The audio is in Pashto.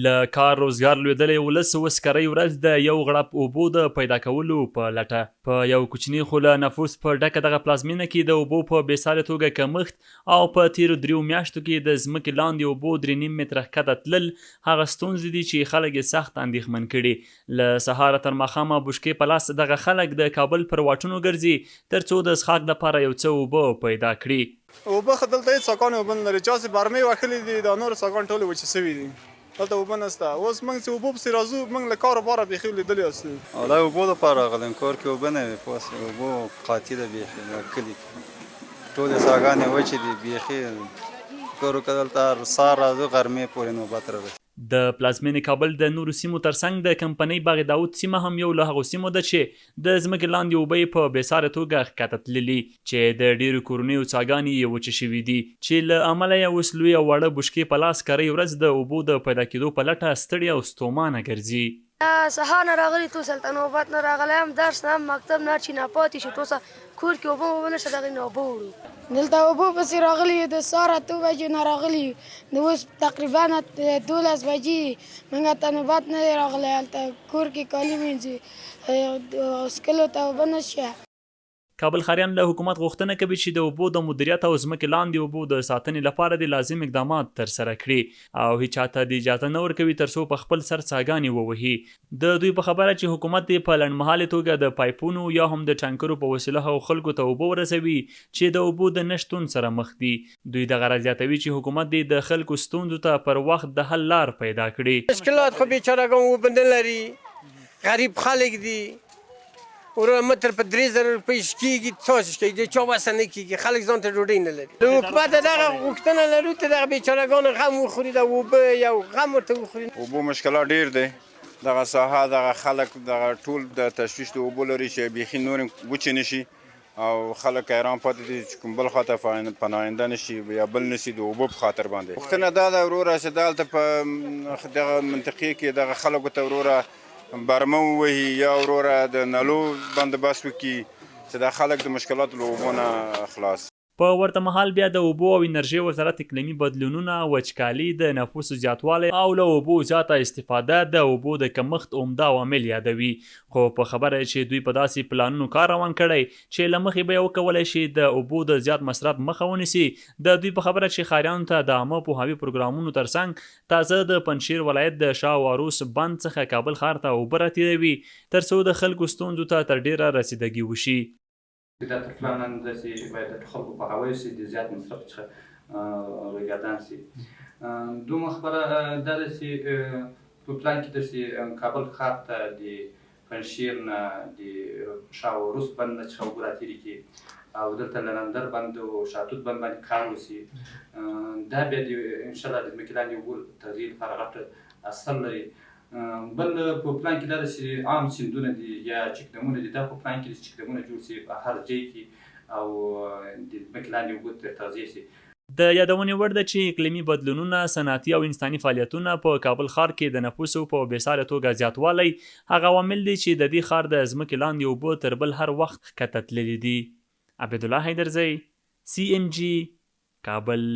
له کار روزګار لوېدلی ولس اوس کرۍ ورځ د یو غړپ اوبو د پیدا کولو په لټه په یو کوچني خو له نفوس په ډکه دغه پلازمینه کې د اوبو په بېسارې توګه کمښت او په تیرو 3 میاشتو کې د ځمکې لاندې اوبو 3.5 متره ښکته تلل هغه ستونزې دي چې خلک یې سخت اندېښمن کړي. له سهاره تر ماښامه بشکې په لاس دغه خلک د کابل پر واټونو ګرځي تر څو د څښاک لپاره یو څه اوبه پیدا کړي. اوبه خو دلته هېڅ څاګانې اوبه نه لري، چا چې برمې وهلې دي دا نور څاګان ټولې وچې سوي دي، دلته اوبه نشته. اوس موږ چې اوبو پسې راځو موږ له کاره باره بیخي لیدلي یاستو. والله اوبو دپاره راغلم، کور کې اوبه نه وي، پوه شوې، اوبو قاطي ده بیخي دا کلي کې ټولې څاګانې وچې دي بیخي. کورو که دلته هر سهار راځو غرمې پورې نوبت رارسي. د پلازمینې کابل د نورو سیمو ترڅنګ د کمپنۍ باغ داود سیمه هم یو له هغو سیمو ده چې د ځمکې لاندې اوبه یې په بېسارې توګه ښکته تللي چې د ډېرو کورنیو څاګانې یې وچې شوي دي چې له امله یې اوس لوی او واړه بشکې په لاس کرۍ ورځ د اوبو د پیدا کېدو په لټه ستړي او ستومانه ګرځي. سهار نه راغلی تو سلطه نوبت نه راغلی هم درس نه هم مکتب نه چې نه پاتې شو توسه کور کې اوبه نشته دغې نه اوبه وړو. دلته اوبه پسې راغلي د سهار 8 بجې نه راغلي نو اوس تقریبا 12 بجې موږ ته نوبت نه دی راغلی. هلته کور کې کالي مینځي څښلو ته اوبه نشته. کابل ښاریان له حکومت غوښتنه کوي چې د اوبو د مدیریت او ځمکې لاندې اوبو د ساتنې لپاره د لازم اقدامات ترسره کړي او هیچا ته د اجازه نه ورکوي تر څو په خپل سر څاګانې ووهي. د دوی په خبره چې حکومت یې په لنډمهالې توګه د پایپونو یا هم د ټانکرو په وسیله هغو خلکو ته اوبه ورسوي چې د اوبو د نشتون سره مخ دي. دوی دغه راز زیاتوي چې حکومت دې د خلکو ستونزو ته پر وخت د حل لار پیدا کړي. مشکلات خو بیچارهګان اوبه نه لري، غریب خلک دي، ورو متر په 3000 روپۍ کېږي، څه کوي د چا وسه نه کېږي، خلک ځان ته ډوډۍ نه لري. له حکومته دغه غوښتنه لرو چې دغه بیچارهګانو غم وخوري، د اوبه یو غم ورته وخوري. اوبو مشکلات ډېر دی، دغه ساحه دغه خلک دغه ټول د تشویش د اوبو لري چې بیخي نور وچې نه شي او خلک حیران پاتې دي چې کوم بل خواته پناهنده نه شي یا بل نه شي د اوبو په خاطر باندې. غوښتنه دا ده وروره چې دلته په دغه منطقې کې دغه خلکو ته وروره برمه ووهي یا وروره د نلو بندوبست وکړي چې دا خلک د مشکلاتو له اوبو نه خلاص. په ورته مهال بیا د اوبو او انرژۍ وزارت اقلیمي بدلونونه، وچکالي، د نفوسو زیاتوالی او له اوبو زیاته استفاده د اوبو د کمښت عمده عوامل یادوي. خو په خبره چې دوی په داسې پلانونو کار روان کړی چې له مخې به یې وکولی شي د اوبو د زیات مصرف مخه ونیسي. د دوی په خبره چې ښاریانو ته د عامه پوهاوي پروګرامونو ترڅنګ تازه د پنجشیر ولایت د شاه و عروس بند څخه کابل ښار ته اوبه راتېروي تر څو د خلکو ستونزو ته تر ډېره رسیدګي وشي. دا تر پلان داسې باید د خلکو پوهاوی شي د زیات مصرف څخه راګردان شي. دومره خبره دا ده چې په پلان کې داسې کابل ښار ته د پنجشیر نه د شاه و عروس بند نه څخه اوبه راتېرې کړي او دلته له لندر بند او شاتوت بند باندې کار وشي. دا بیا انشاءالله د ځمکې لاندې اوبو تغذیې لپاره غټ اثر لري. بل په پلان کې دا ده چې عام سیندونه دي یا چکدمونه دي، دا په پلان کې دي چې چکدمونه جوړ شي په هر ځای کې او د ځمکې لاندې اوبو تغذیه شي. د یادونې وړ ده چې اقلیمي بدلونونه، صنعتي او انساني فعالیتونه په کابل ښار کې د نفوسو په بېسارې توګه زیاتوالی هغه عوامل دي چې د دې ښار د ځمکې لاندې اوبه تر بل هر وخت ښکته تللي دي. عبیدالله حیدرزی، CMG، کابل.